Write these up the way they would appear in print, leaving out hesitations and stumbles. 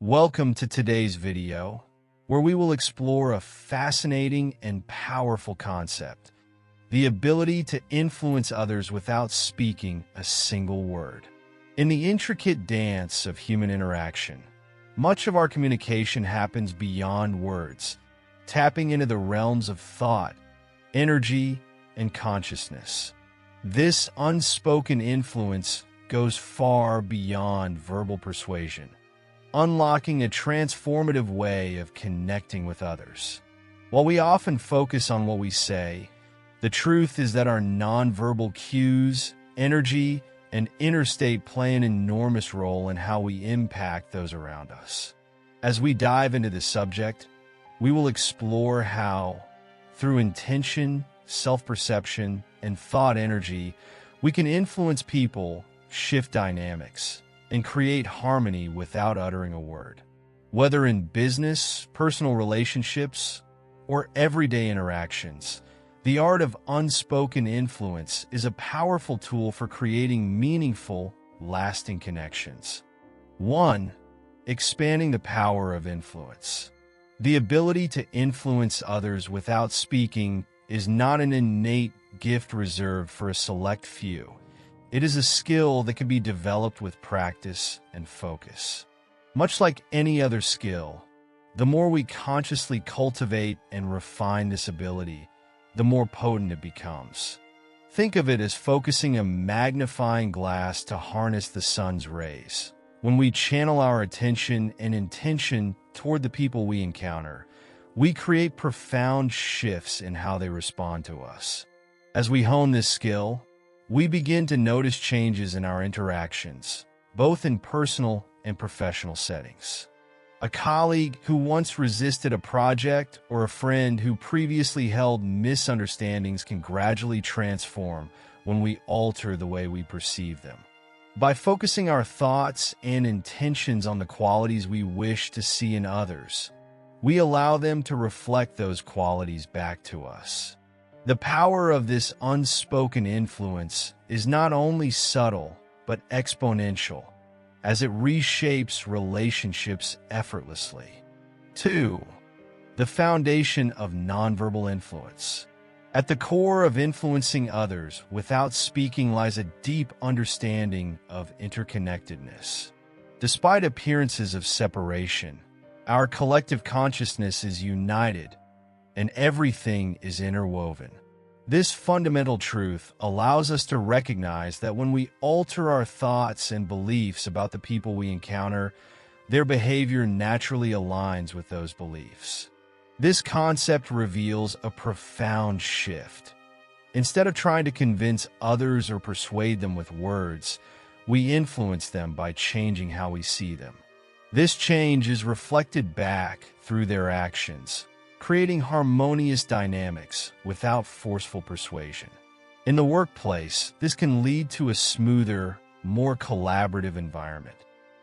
Welcome to today's video, where we will explore a fascinating and powerful concept: the ability to influence others without speaking a single word. In the intricate dance of human interaction, much of our communication happens beyond words, tapping into the realms of thought, energy, and consciousness. This unspoken influence goes far beyond verbal persuasion, unlocking a transformative way of connecting with others. While we often focus on what we say, the truth is that our nonverbal cues, energy, and inner state play an enormous role in how we impact those around us. As we dive into this subject, we will explore how, through intention, self-perception, and thought energy, we can influence people, shift dynamics, and create harmony without uttering a word. Whether in business, personal relationships, or everyday interactions, the art of unspoken influence is a powerful tool for creating meaningful, lasting connections. 1. Expanding the power of influence. The ability to influence others without speaking is not an innate gift reserved for a select few. It is a skill that can be developed with practice and focus. Much like any other skill, the more we consciously cultivate and refine this ability, the more potent it becomes. Think of it as focusing a magnifying glass to harness the sun's rays. When we channel our attention and intention toward the people we encounter, we create profound shifts in how they respond to us. As we hone this skill, we begin to notice changes in our interactions, both in personal and professional settings. A colleague who once resisted a project or a friend who previously held misunderstandings can gradually transform when we alter the way we perceive them. By focusing our thoughts and intentions on the qualities we wish to see in others, we allow them to reflect those qualities back to us. The power of this unspoken influence is not only subtle, but exponential, as it reshapes relationships effortlessly. 2. The foundation of nonverbal influence. At the core of influencing others without speaking lies a deep understanding of interconnectedness. Despite appearances of separation, our collective consciousness is united, and everything is interwoven. This fundamental truth allows us to recognize that when we alter our thoughts and beliefs about the people we encounter, their behavior naturally aligns with those beliefs. This concept reveals a profound shift. Instead of trying to convince others or persuade them with words, we influence them by changing how we see them. This change is reflected back through their actions, creating harmonious dynamics without forceful persuasion. In the workplace, this can lead to a smoother, more collaborative environment.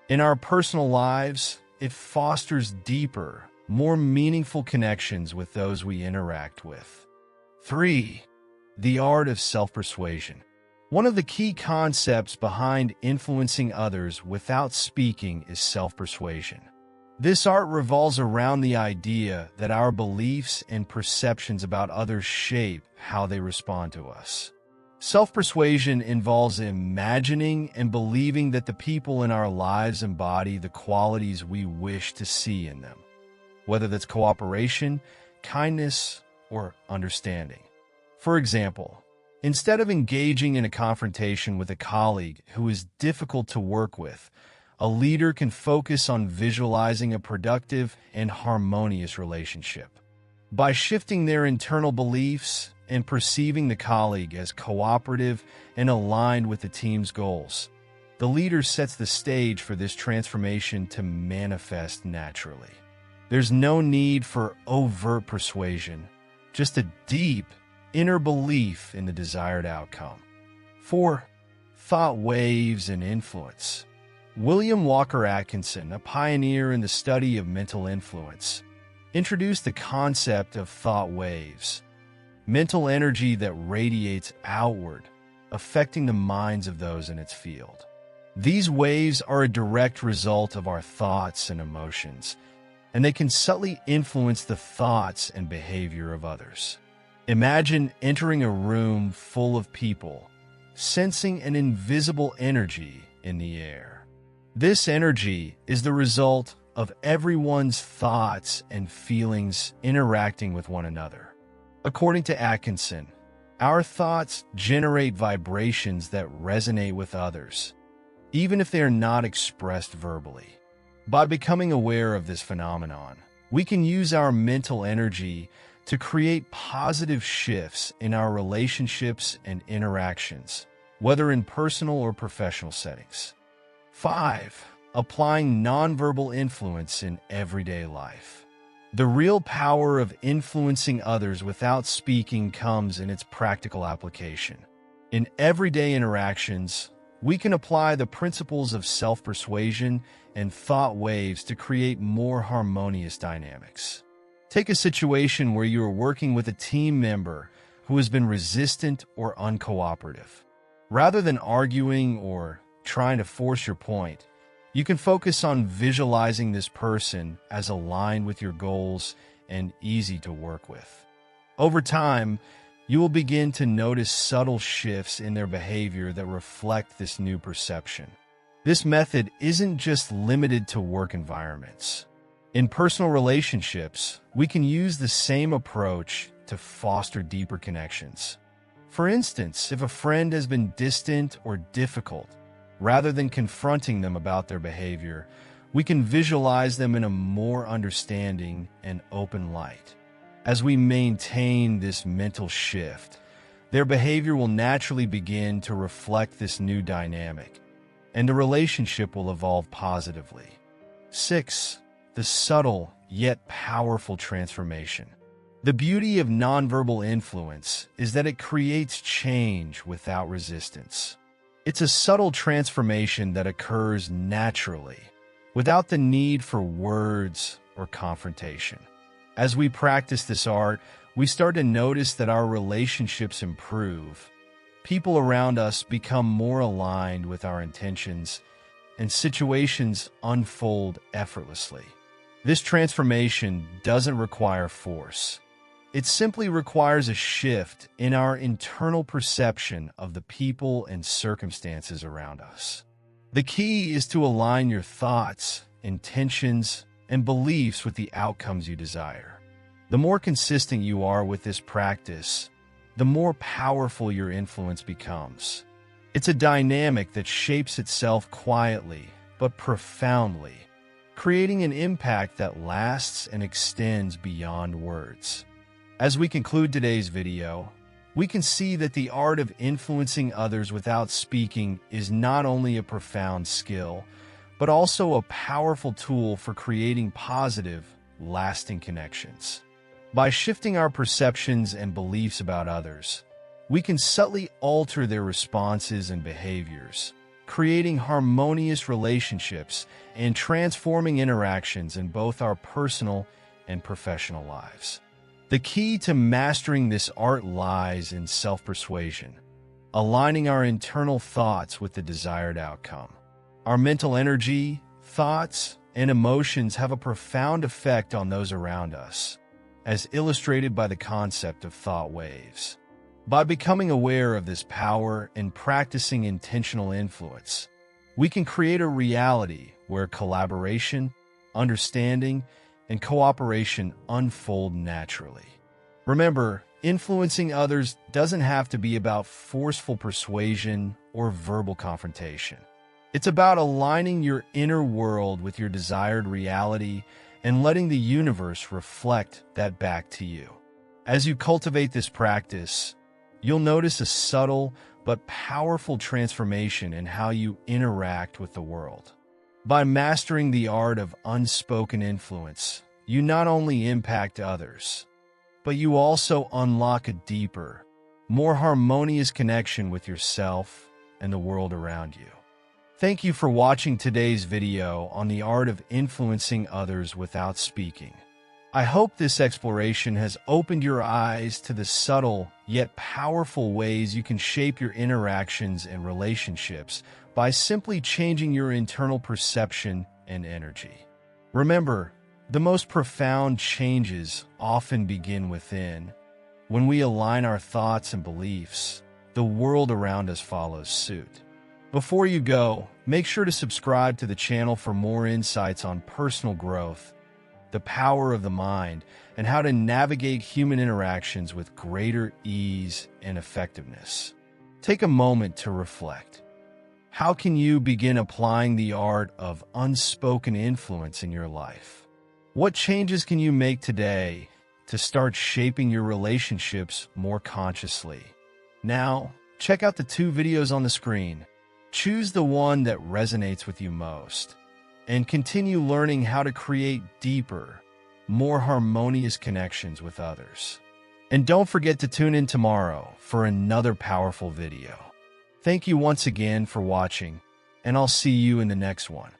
In our personal lives, it fosters deeper, more meaningful connections with those we interact with. 3. The art of self-persuasion. One of the key concepts behind influencing others without speaking is self-persuasion. This art revolves around the idea that our beliefs and perceptions about others shape how they respond to us. Self-persuasion involves imagining and believing that the people in our lives embody the qualities we wish to see in them, whether that's cooperation, kindness, or understanding. For example, instead of engaging in a confrontation with a colleague who is difficult to work with, a leader can focus on visualizing a productive and harmonious relationship. By shifting their internal beliefs and perceiving the colleague as cooperative and aligned with the team's goals, the leader sets the stage for this transformation to manifest naturally. There's no need for overt persuasion, just a deep, inner belief in the desired outcome. 4. Thought waves and influence. William Walker Atkinson, a pioneer in the study of mental influence, introduced the concept of thought waves, mental energy that radiates outward, affecting the minds of those in its field. These waves are a direct result of our thoughts and emotions, and they can subtly influence the thoughts and behavior of others. Imagine entering a room full of people, sensing an invisible energy in the air. This energy is the result of everyone's thoughts and feelings interacting with one another. According to Atkinson, our thoughts generate vibrations that resonate with others, even if they are not expressed verbally. By becoming aware of this phenomenon, we can use our mental energy to create positive shifts in our relationships and interactions, whether in personal or professional settings. 5. Applying nonverbal influence in everyday life. The real power of influencing others without speaking comes in its practical application. In everyday interactions, we can apply the principles of self-persuasion and thought waves to create more harmonious dynamics. Take a situation where you are working with a team member who has been resistant or uncooperative. Rather than arguing or trying to force your point, you can focus on visualizing this person as aligned with your goals and easy to work with. Over time, you will begin to notice subtle shifts in their behavior that reflect this new perception. This method isn't just limited to work environments. In personal relationships, we can use the same approach to foster deeper connections. For instance, if a friend has been distant or difficult, rather than confronting them about their behavior, we can visualize them in a more understanding and open light. As we maintain this mental shift, their behavior will naturally begin to reflect this new dynamic, and the relationship will evolve positively. 6. The subtle yet powerful transformation. The beauty of nonverbal influence is that it creates change without resistance. It's a subtle transformation that occurs naturally, without the need for words or confrontation. As we practice this art, we start to notice that our relationships improve. People around us become more aligned with our intentions, and situations unfold effortlessly. This transformation doesn't require force. It simply requires a shift in our internal perception of the people and circumstances around us. The key is to align your thoughts, intentions, and beliefs with the outcomes you desire. The more consistent you are with this practice, the more powerful your influence becomes. It's a dynamic that shapes itself quietly but profoundly, creating an impact that lasts and extends beyond words. As we conclude today's video, we can see that the art of influencing others without speaking is not only a profound skill, but also a powerful tool for creating positive, lasting connections. By shifting our perceptions and beliefs about others, we can subtly alter their responses and behaviors, creating harmonious relationships and transforming interactions in both our personal and professional lives. The key to mastering this art lies in self-persuasion, aligning our internal thoughts with the desired outcome. Our mental energy, thoughts, and emotions have a profound effect on those around us, as illustrated by the concept of thought waves. By becoming aware of this power and practicing intentional influence, we can create a reality where collaboration, understanding, and cooperation unfold naturally. Remember, influencing others doesn't have to be about forceful persuasion or verbal confrontation. It's about aligning your inner world with your desired reality and letting the universe reflect that back to you. As you cultivate this practice, you'll notice a subtle but powerful transformation in how you interact with the world. By mastering the art of unspoken influence, you not only impact others, but you also unlock a deeper, more harmonious connection with yourself and the world around you. Thank you for watching today's video on the art of influencing others without speaking. I hope this exploration has opened your eyes to the subtle yet powerful ways you can shape your interactions and relationships by simply changing your internal perception and energy. Remember, the most profound changes often begin within. When we align our thoughts and beliefs, the world around us follows suit. Before you go, make sure to subscribe to the channel for more insights on personal growth, the power of the mind, and how to navigate human interactions with greater ease and effectiveness. Take a moment to reflect. How can you begin applying the art of unspoken influence in your life? What changes can you make today to start shaping your relationships more consciously? Now, check out the 2 videos on the screen. Choose the one that resonates with you most, and continue learning how to create deeper, more harmonious connections with others. And don't forget to tune in tomorrow for another powerful video. Thank you once again for watching, and I'll see you in the next one.